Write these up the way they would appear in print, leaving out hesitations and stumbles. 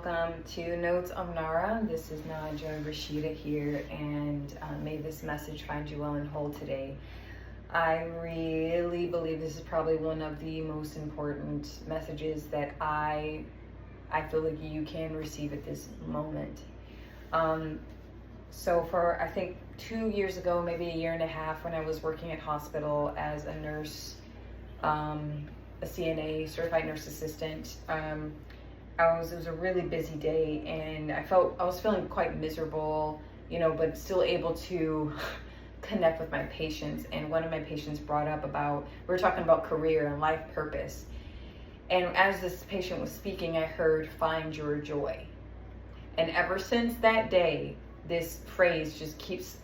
welcome to Notes of Nara. This is Naja Rashida here, and may this message find you well and whole today. I really believe this is probably one of the most important messages that I feel like you can receive at this moment. So for, I think 2 years ago, maybe a year and a half, when I was working at hospital as a nurse, a CNA, certified nurse assistant, it was a really busy day, and I was feeling quite miserable, but still able to connect with my patients. And one of my patients brought up we were talking about career and life purpose. And as this patient was speaking, I heard, "Find your joy." And ever since that day, this phrase just keeps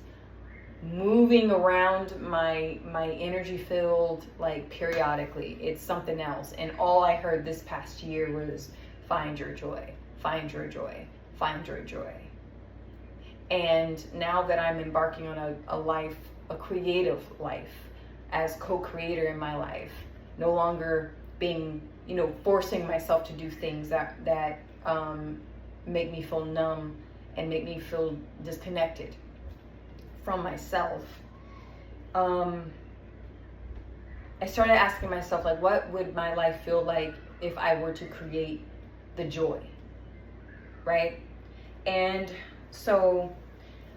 moving around my energy field, like periodically. It's something else. And all I heard this past year was, "Find your joy, find your joy, find your joy." And now that I'm embarking on a creative life, as co-creator in my life, no longer being, forcing myself to do things that make me feel numb and make me feel disconnected from myself. I started asking myself, what would my life feel like if I were to create the joy, right? And so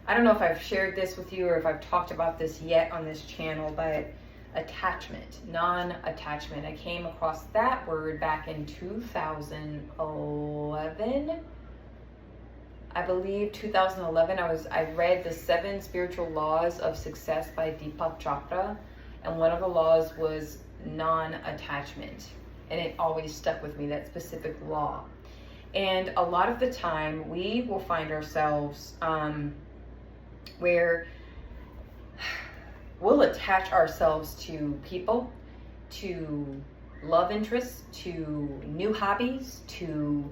I don't know if I've shared this with you or if I've talked about this yet on this channel, but attachment, non-attachment. I came across that word back in 2011. I believe 2011. I read the 7 Spiritual Laws of Success by Deepak Chopra, and one of the laws was non-attachment. And it always stuck with me, that specific law. And a lot of the time we will find ourselves where we'll attach ourselves to people, to love interests, to new hobbies, to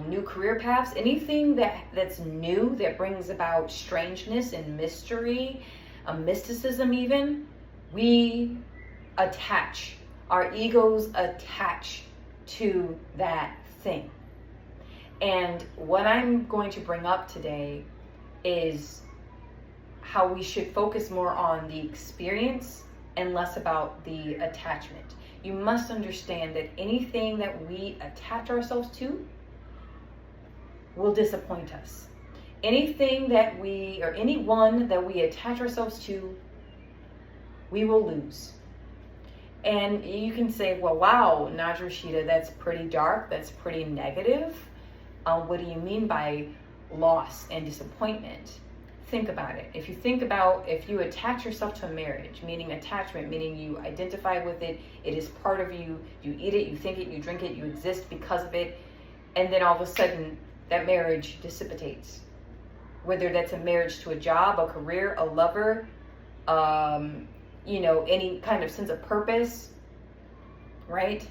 new career paths, anything that's new, that brings about strangeness and mystery, mysticism even. We attach. Our egos attach to that thing. And what I'm going to bring up today is how we should focus more on the experience and less about the attachment. You must understand that anything that we attach ourselves to will disappoint us. Anyone that we attach ourselves to, we will lose. And you can say, well, wow, Naja Rashida, that's pretty dark, that's pretty negative. What do you mean by loss and disappointment? Think about it. If you attach yourself to a marriage, meaning attachment, meaning you identify with it, it is part of you, you eat it, you think it, you drink it, you exist because of it, and then all of a sudden that marriage dissipates. Whether that's a marriage to a job, a career, a lover, any kind of sense of purpose, right?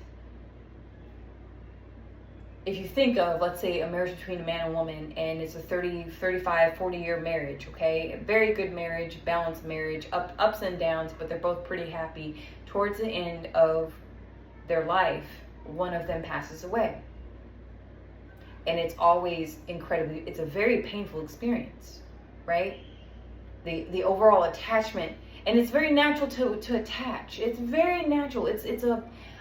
If you think of, let's say, a marriage between a man and woman, and it's a 30, 35, 40-year marriage, okay? A very good marriage, balanced marriage, ups and downs, but they're both pretty happy. Towards the end of their life, one of them passes away. And it's always it's a very painful experience, right? The overall attachment, and it's very natural to attach. It's very natural.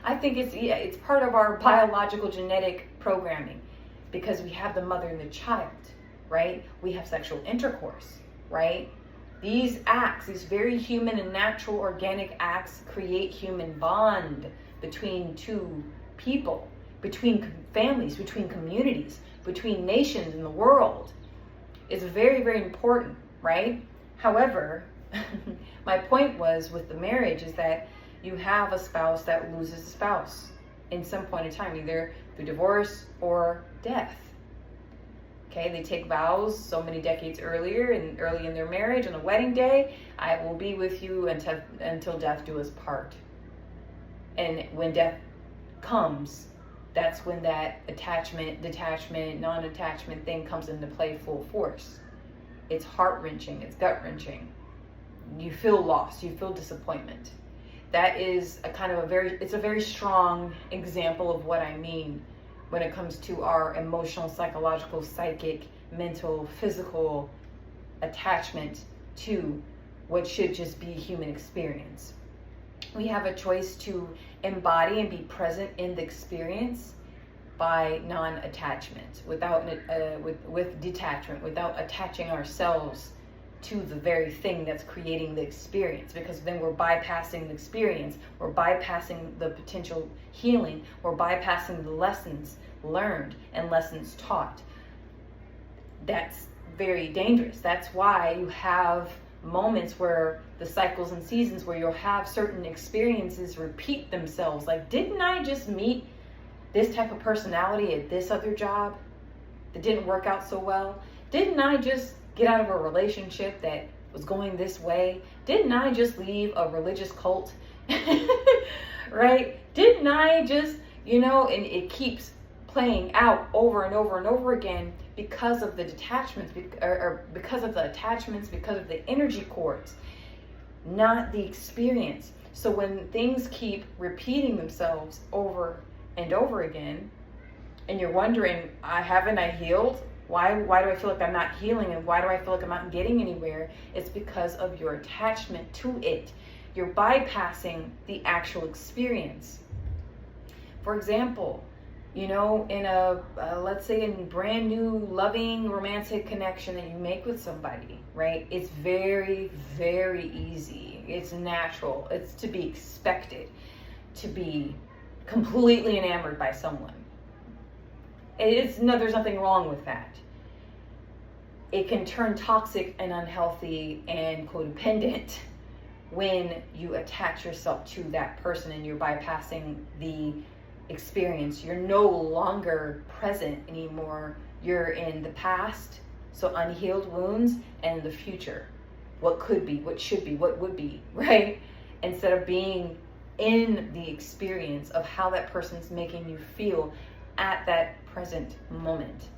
I think it's part of our biological genetic programming, because we have the mother and the child, right? We have sexual intercourse, right? These acts, these very human and natural organic acts, create human bond between two people, between families, between communities, between nations in the world. It's very, very important, right? However, my point was with the marriage is that you have a spouse that loses a spouse in some point in time, either through divorce or death. Okay, they take vows so many decades early in their marriage, on the wedding day, I will be with you until death do us part. And when death comes, that's when that attachment, detachment, non-attachment thing comes into play full force. It's heart-wrenching, it's gut-wrenching. You feel lost, you feel disappointment. That is it's a very strong example of what I mean when it comes to our emotional, psychological, psychic, mental, physical attachment to what should just be human experience. We have a choice to embody and be present in the experience by non-attachment, with detachment, without attaching ourselves to the very thing that's creating the experience, because then we're bypassing the experience, we're bypassing the potential healing, we're bypassing the lessons learned and lessons taught. That's very dangerous. That's why you have moments where the cycles and seasons where you'll have certain experiences repeat themselves. Like, didn't I just meet this type of personality at this other job that didn't work out so well? Didn't I just get out of a relationship that was going this way? Didn't I just leave a religious cult? Right? Didn't I just, and it keeps playing out over and over and over again because of the detachments, or because of the attachments, because of the energy cords, not the experience. So when things keep repeating themselves over and over again, and you're wondering, haven't I healed? Why do I feel like I'm not healing, and why do I feel like I'm not getting anywhere? It's because of your attachment to it. You're bypassing the actual experience. For example, in a, let's say, a brand new, loving, romantic connection that you make with somebody, right? It's very, very easy. It's natural. It's to be expected to be completely enamored by someone. There's nothing wrong with that. It can turn toxic and unhealthy and codependent when you attach yourself to that person and you're bypassing the experience. You're no longer present anymore. You're in the past, so unhealed wounds, and the future. What could be, what should be, what would be, right? Instead of being in the experience of how that person's making you feel at that present moment.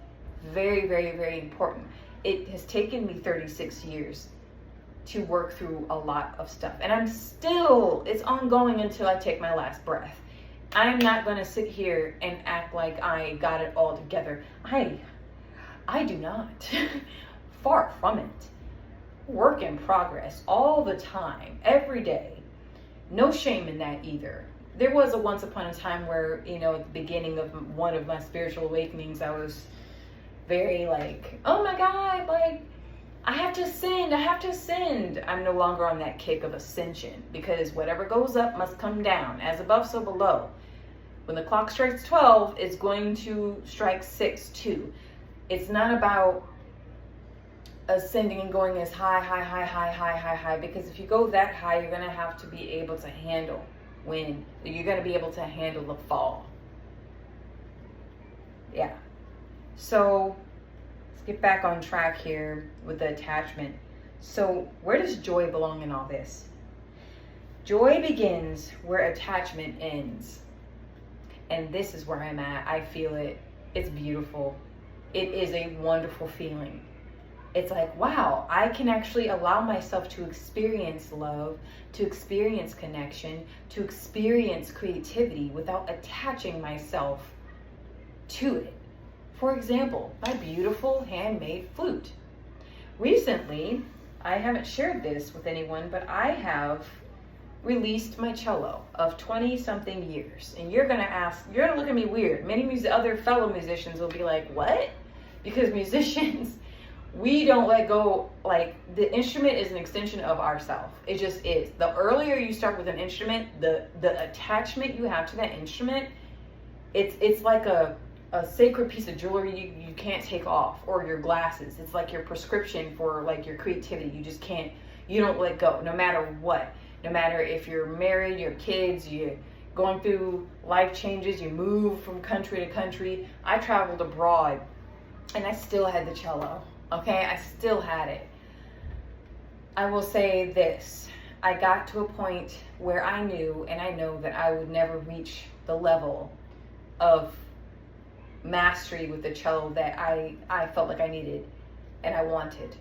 Very, very, very important. It has taken me 36 years to work through a lot of stuff, and it's ongoing until I take my last breath. I'm not going to sit here and act like I got it all together. I do not. Far from it. Work in progress all the time, every day. No shame in that either. There was once upon a time where, at the beginning of one of my spiritual awakenings, I was very like, oh my God, like, I have to ascend. I'm no longer on that kick of ascension, because whatever goes up must come down. As above, so below. When the clock strikes 12, it's going to strike 6 too. It's not about ascending and going as high, because if you go that high, you're going to have to be able to handle you're going to be able to handle the fall. Yeah. So let's get back on track here with the attachment. So where does joy belong in all this? Joy begins where attachment ends. And this is where I'm at. I feel it. It's beautiful. It is a wonderful feeling. It's like, wow, I can actually allow myself to experience love, to experience connection, to experience creativity without attaching myself to it. For example, my beautiful handmade flute. Recently, I haven't shared this with anyone, but I have released my cello of 20-something years. And you're going to look at me weird. Many other fellow musicians will be like, what? Because musicians, we don't let go. Like, the instrument is an extension of ourself. It just is. The earlier you start with an instrument, the attachment you have to that instrument, it's like a sacred piece of jewelry you can't take off, or your glasses. It's like your prescription for like your creativity. You don't let go, no matter what. No matter if you're married, your kids, you're going through life changes, you move from country to country. I traveled abroad and I still had the cello. Okay, I still had it. I will say this. I got to a point where I knew, and I know that I would never reach the level of mastery with the cello that I felt like I needed and I wanted.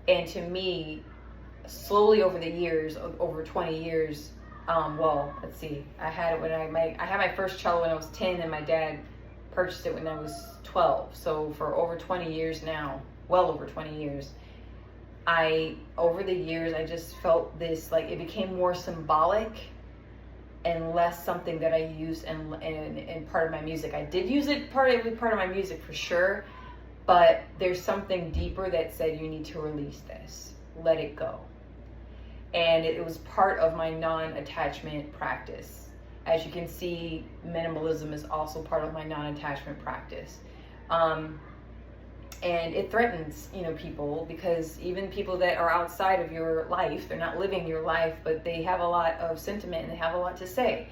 And to me, slowly over the years, over 20 years, let's see, I had my first cello when I was 10, and my dad Purchased it when I was 12. So for over 20 years now, well over 20 years, over the years, I just felt this, like, it became more symbolic and less something that I used in part of my music. I did use it part of my music for sure, but there's something deeper that said you need to release this, let it go. And it was part of my non-attachment practice. As you can see, minimalism is also part of my non-attachment practice. And it threatens, people, because even people that are outside of your life, they're not living your life, but they have a lot of sentiment and they have a lot to say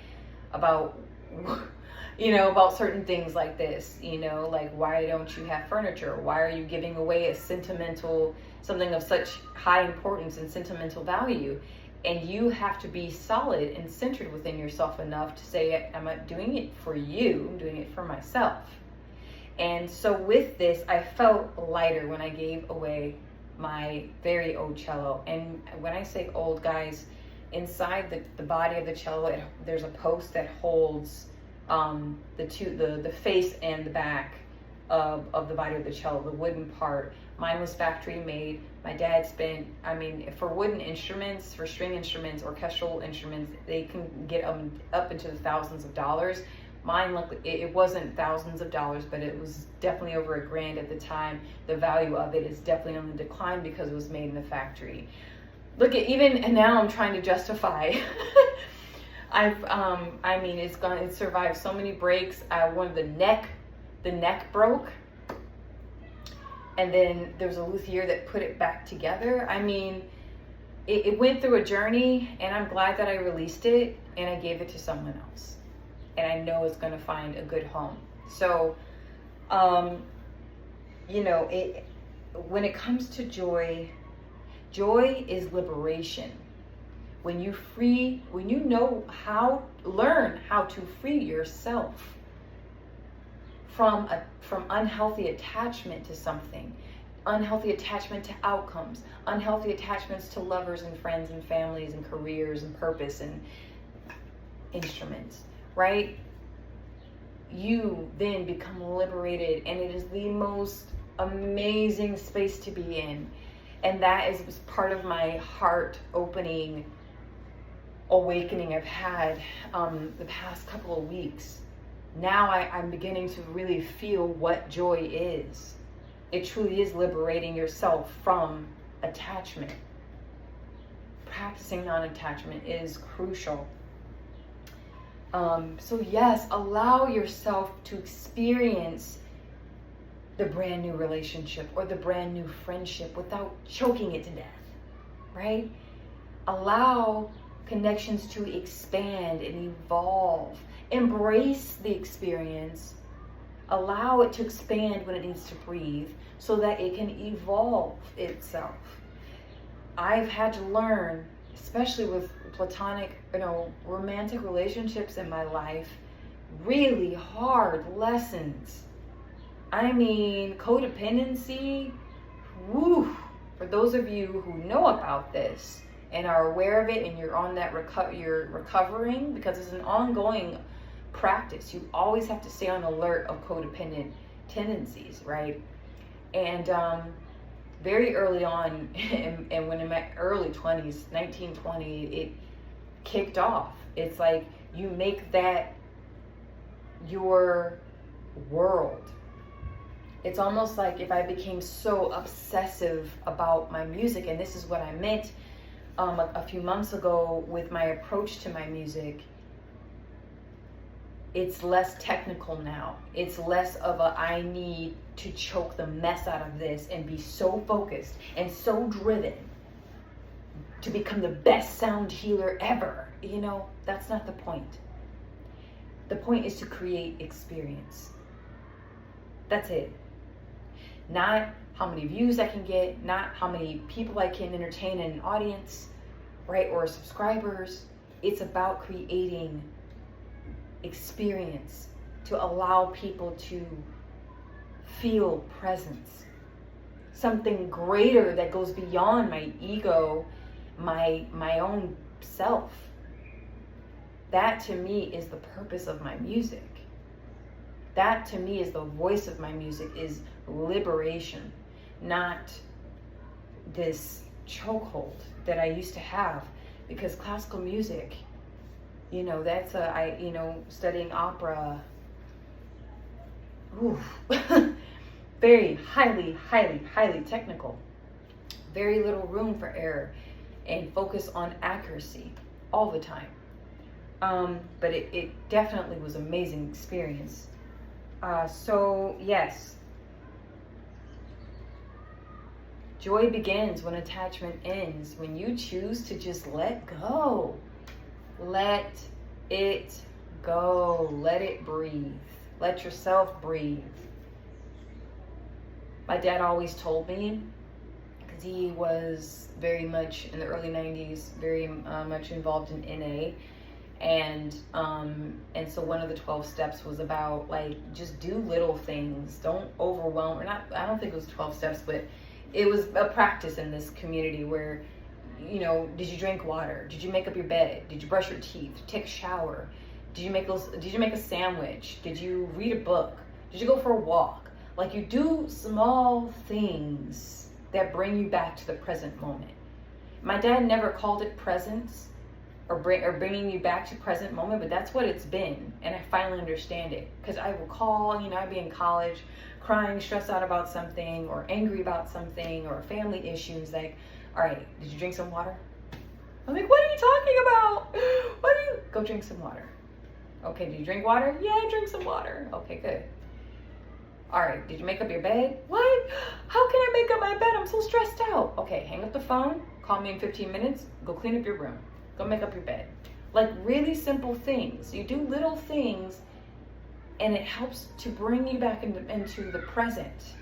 about, about certain things like this, like, why don't you have furniture? Why are you giving away something of such high importance and sentimental value? And you have to be solid and centered within yourself enough to say, I'm not doing it for you, I'm doing it for myself. And so with this, I felt lighter when I gave away my very old cello. And when I say old, guys, inside the body of the cello, there's a post that holds the face and the back of the body of the cello, the wooden part. Mine was factory made. My dad spent, for wooden instruments, for string instruments, orchestral instruments, they can get up into the thousands of dollars. Mine, it wasn't thousands of dollars, but it was definitely over $1,000 at the time. The value of it is definitely on the decline because it was made in the factory. And now I'm trying to justify. It survived so many breaks. One of the neck broke. And then there was a luthier that put it back together. It went through a journey, and I'm glad that I released it and I gave it to someone else. And I know it's going to find a good home. So, when it comes to joy is liberation. When you learn how to free yourself from unhealthy attachment to something, unhealthy attachment to outcomes, unhealthy attachments to lovers and friends and families and careers and purpose and instruments, right? You then become liberated, and it is the most amazing space to be in. And that was part of my heart opening awakening I've had the past couple of weeks. Now I'm beginning to really feel what joy is. It truly is liberating yourself from attachment. Practicing non-attachment is crucial. So yes, allow yourself to experience the brand new relationship or the brand new friendship without choking it to death, right? Allow connections to expand and evolve. Embrace the experience. Allow it to expand when it needs to breathe so that it can evolve itself. I've had to learn, especially with platonic, romantic relationships in my life, really hard lessons. Codependency, woo, for those of you who know about this and are aware of it and you're on that you're recovering, because it's an ongoing practice. You always have to stay on alert of codependent tendencies, right? And very early on, and when in my early 20s, 19, 20, it kicked off. It's like you make that your world. It's almost like if I became so obsessive about my music, and this is what I meant a few months ago with my approach to my music. It's less technical now. It's less of I need to choke the mess out of this and be so focused and so driven to become the best sound healer ever. That's not the point. The point is to create experience. That's it. Not how many views I can get, not how many people I can entertain in an audience, right? Or subscribers. It's about creating experience to allow people to feel presence, something greater that goes beyond my ego, my own self. That to me is the purpose of my music. That to me is the voice of my music, is liberation, not this chokehold that I used to have. Because classical music, that's studying opera, very highly, highly, highly technical. Very little room for error and focus on accuracy all the time. But it definitely was an amazing experience. So yes, joy begins when attachment ends. When you choose to just let go. Let it go. Let it breathe. Let yourself breathe. My dad always told me, because he was very much in the early 90s, very much involved in NA. And so one of the 12 steps was about, like, just do little things. Don't overwhelm, or not, I don't think it was 12 steps, but it was a practice in this community where, did you drink water? Did you make up your bed? Did you brush your teeth? Take a shower? Did you make a sandwich? Did you read a book? Did you go for a walk? Like, you do small things that bring you back to the present moment. My dad never called it presence or bringing you back to present moment, but that's what it's been. And I finally understand it, because I will call, I'd be in college crying, stressed out about something, or angry about something, or family issues. Like, all right, did you drink some water? I'm like, what are you talking about? Go drink some water. Okay, did you drink water? Yeah, I drank some water. Okay, good. All right, did you make up your bed? What? How can I make up my bed? I'm so stressed out. Okay, hang up the phone, call me in 15 minutes, go clean up your room, go make up your bed. Like, really simple things. You do little things, and it helps to bring you back into the present.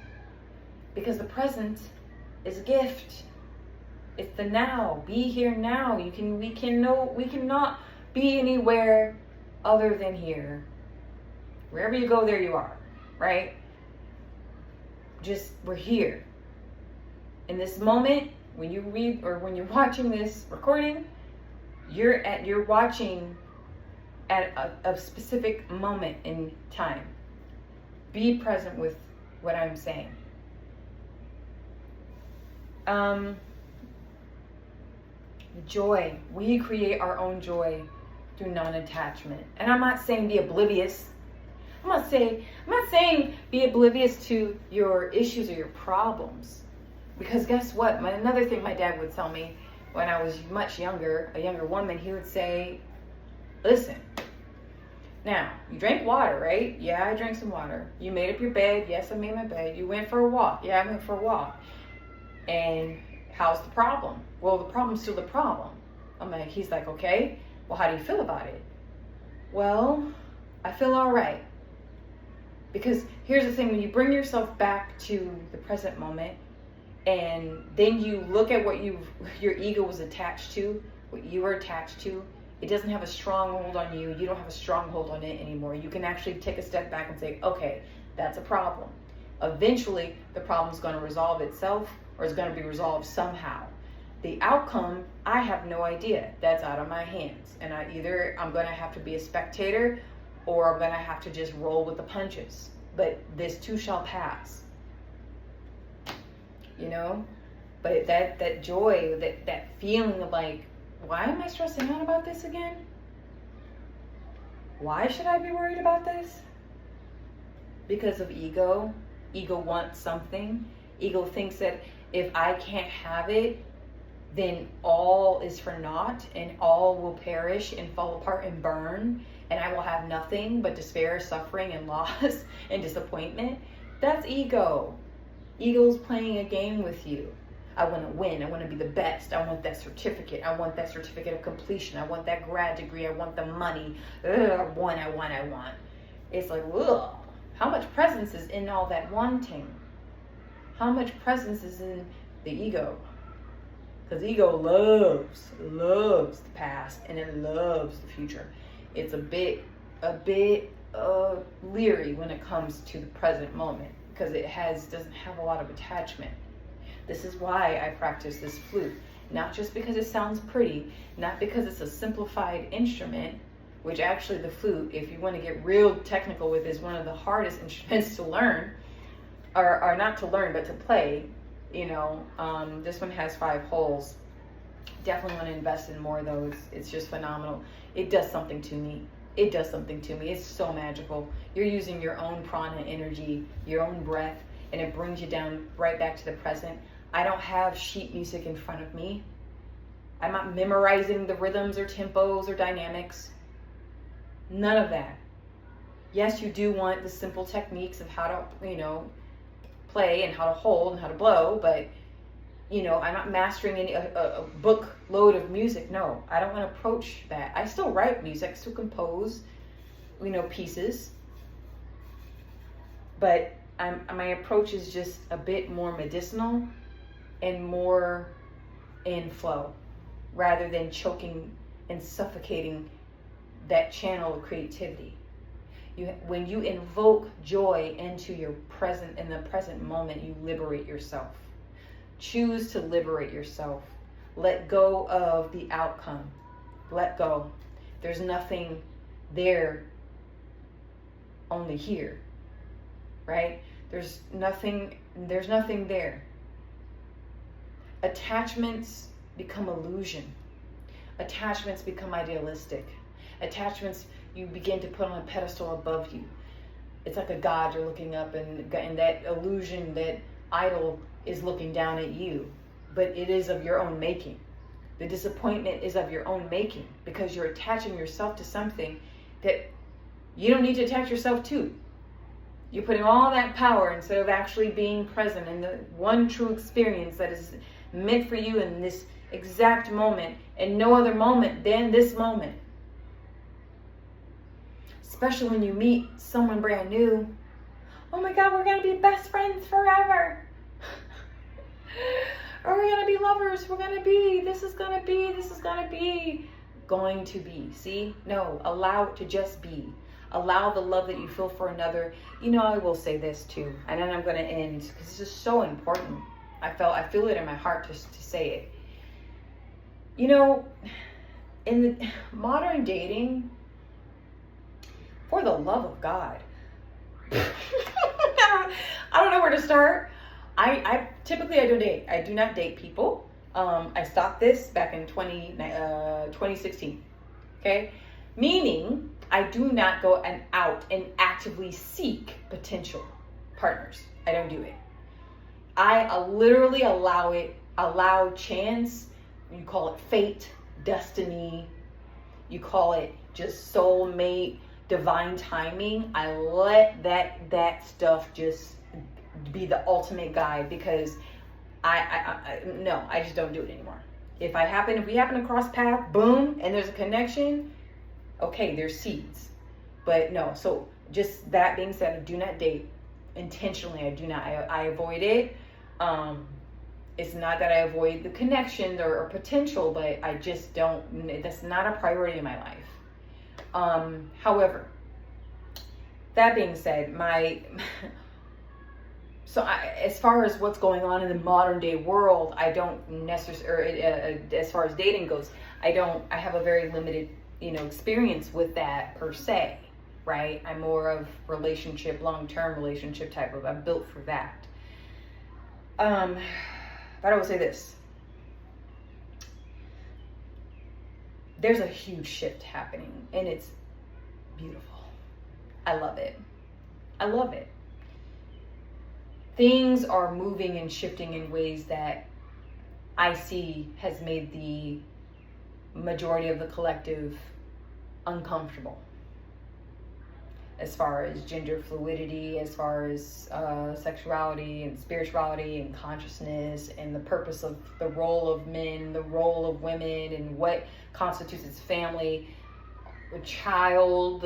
Because the present is a gift. It's the now. Be here now. We cannot be anywhere other than here. Wherever you go, there you are, right? We're here. In this moment, when you read or when you're watching this recording, you're watching at a specific moment in time. Be present with what I'm saying. Joy. We create our own joy through non-attachment. And I'm not saying be oblivious. I'm not saying be oblivious to your issues or your problems. Because guess what? Another thing my dad would tell me when I was much younger, a younger woman, he would say, listen, now, you drank water, right? Yeah, I drank some water. You made up your bed. Yes, I made my bed. You went for a walk. Yeah, I went for a walk. And how's the problem? Well, the problem's still the problem. He's like, okay, well, how do you feel about it? Well, I feel all right. Because here's the thing, when you bring yourself back to the present moment, and then you look at what your ego was attached to, what you were attached to, it doesn't have a stronghold on you. You don't have a stronghold on it anymore. You can actually take a step back and say, okay, that's a problem. Eventually, the problem's going to resolve itself, or it's going to be resolved somehow. The outcome, I have no idea. That's out of my hands. And I'm going to have to be a spectator, or I'm going to have to just roll with the punches. But this too shall pass. But that joy, that feeling of like, why am I stressing out about this again? Why should I be worried about this? Because of ego. Ego wants something. Ego thinks that if I can't have it, then all is for naught, and all will perish and fall apart and burn, and I will have nothing but despair, suffering, and loss and disappointment. That's ego. Ego's playing a game with you. I want to win. I want to be the best. I want that certificate. I want that certificate of completion. I want that grad degree. I want the money. I want. It's like, ugh. How much presence is in all that wanting? How much presence is in the ego? Because ego loves the past, and it loves the future. It's a bit leery when it comes to the present moment, because it doesn't have a lot of attachment. This is why I practice this flute. Not just because it sounds pretty, not because it's a simplified instrument, which actually the flute, if you want to get real technical with, is one of the hardest instruments to learn, or not to learn, but to play. This one has 5 holes. Definitely want to invest in more of those. It's just phenomenal. It does something to me. It's so magical. You're using your own prana energy, your own breath, and it brings you down right back to the present. I don't have sheet music in front of me. I'm not memorizing the rhythms or tempos or dynamics. None of that. Yes, you do want the simple techniques of how to, play and how to hold and how to blow, but, I'm not mastering a book load of music. No, I don't want to approach that. I still write music, I still compose, pieces, but my approach is just a bit more medicinal and more in flow, rather than choking and suffocating that channel of creativity. When you invoke joy into your present, in the present moment, you liberate yourself. Choose to liberate yourself. Let go of the outcome. Let go. There's nothing there, only here, right? There's nothing there. Attachments become illusion. Attachments become idealistic. Attachments you begin to put on a pedestal above you. It's like a god you're looking up, and that illusion, that idol is looking down at you. But it is of your own making. The disappointment is of your own making, because you're attaching yourself to something that you don't need to attach yourself to. You're putting all that power instead of actually being present in the one true experience that is meant for you in this exact moment, and no other moment than this moment. Especially when you meet someone brand new. Oh my God, we're going to be best friends forever. Or we're going to be lovers. This is going to be. See? No, allow it to just be. Allow the love that you feel for another. I will say this too, and then I'm going to end, because this is so important. I feel it in my heart to say it. In the modern dating, for the love of God, I don't know where to start. I typically don't date. I do not date people. I stopped this back in 2016. Okay, meaning I do not go out and actively seek potential partners. I don't do it. I literally allow chance. You call it fate, destiny. You call it just soulmate, divine timing. I let that stuff just be the ultimate guide, because I just don't do it anymore. If we happen to cross paths, boom, and there's a connection, okay, there's seeds. But no, so just that being said, I do not date intentionally. I do not. I avoid it. It's not that I avoid the connection or potential, but I just don't. That's not a priority in my life. However, that being said, as far as what's going on in the modern day world, I don't necessarily, as far as dating goes, I have a very limited, experience with that per se, right? I'm more of long-term relationship type of, I'm built for that. But I will say this. There's a huge shift happening, and it's beautiful. I love it. Things are moving and shifting in ways that I see has made the majority of the collective uncomfortable. As far as gender fluidity, as far as sexuality and spirituality and consciousness, and the purpose of the role of men, the role of women, and what constitutes its family, the child,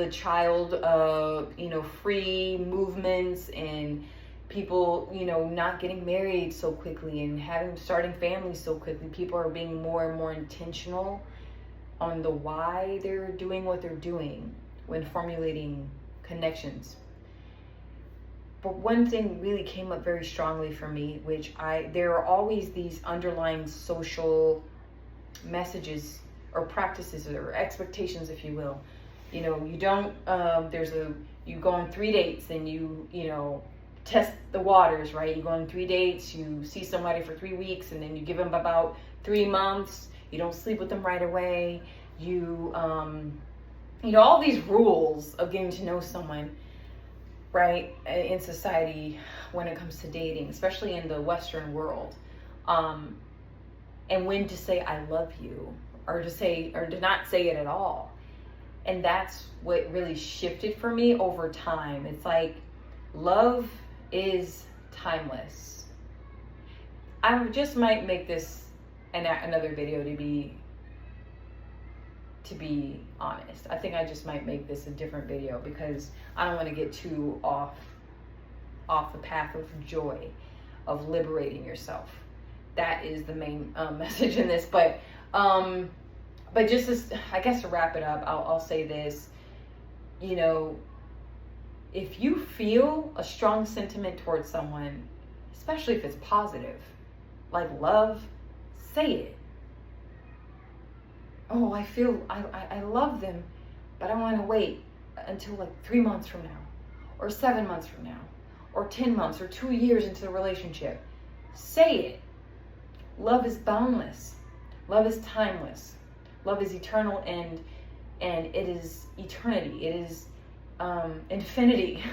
free movements, and people, not getting married so quickly and starting families so quickly. People are being more and more intentional on the why they're doing what they're doing when formulating connections. But one thing really came up very strongly for me, there are always these underlying social messages or practices or expectations, if you will, You know, you don't, you go on 3 dates and you know, test the waters, right? You go on 3 dates, you see somebody for 3 weeks, and then you give them about 3 months. You don't sleep with them right away. You know, all these rules of getting to know someone, right, in society when it comes to dating, especially in the Western world. And when to say I love you, or to not say it at all. And that's what really shifted for me over time. It's like, love is timeless. I just might make this another video, to be honest. I think I just might make this a different video, because I don't want to get too off the path of joy, of liberating yourself. That is the main message in this. But just as, I guess, to wrap it up, I'll say this. You know, if you feel a strong sentiment towards someone, especially if it's positive, like love, say it. Oh, I love them, but I want to wait until like 3 months from now, or 7 months from now, or 10 months, or 2 years into the relationship. Say it. Love is boundless. Love is timeless. Love is eternal, and it is eternity. It is infinity.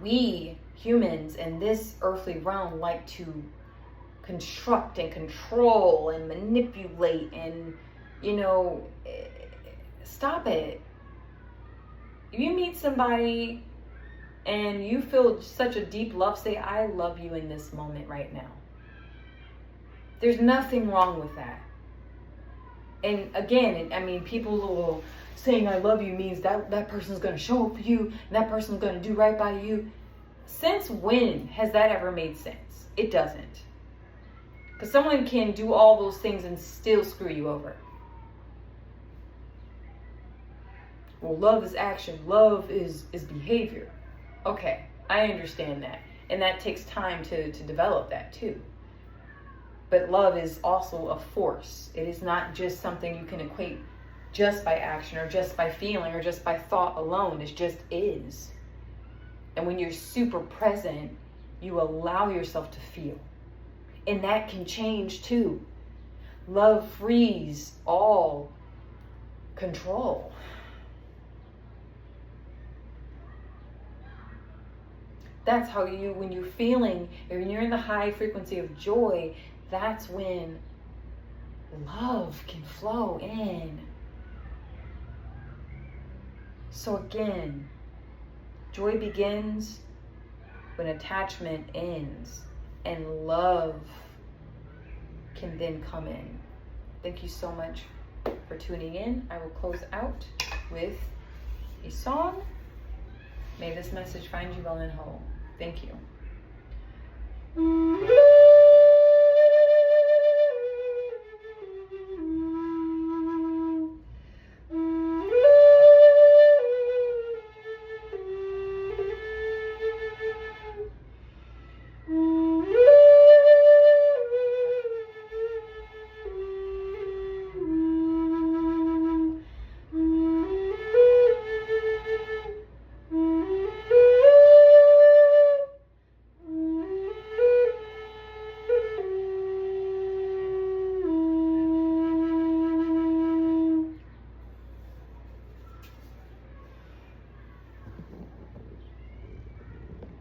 We humans in this earthly realm like to construct and control and manipulate, and, you know, stop it. If you meet somebody and you feel such a deep love, say, I love you in this moment right now. There's nothing wrong with that. And again, I mean, people will saying I love you means that person's going to show up for you, and that person's going to do right by you. Since when has that ever made sense? It doesn't. Because someone can do all those things and still screw you over. Well, love is action. Love is behavior. Okay, I understand that. And that takes time to develop that too. But love is also a force. It is not just something you can equate just by action, or just by feeling, or just by thought alone. It just is. And when you're super present, you allow yourself to feel. And that can change too. Love frees all control. That's how when you're feeling, or when you're in the high frequency of joy, that's when love can flow in. So again, joy begins when attachment ends, and love can then come in. Thank you so much for tuning in. I will close out with a song. May this message find you well and whole. Thank you.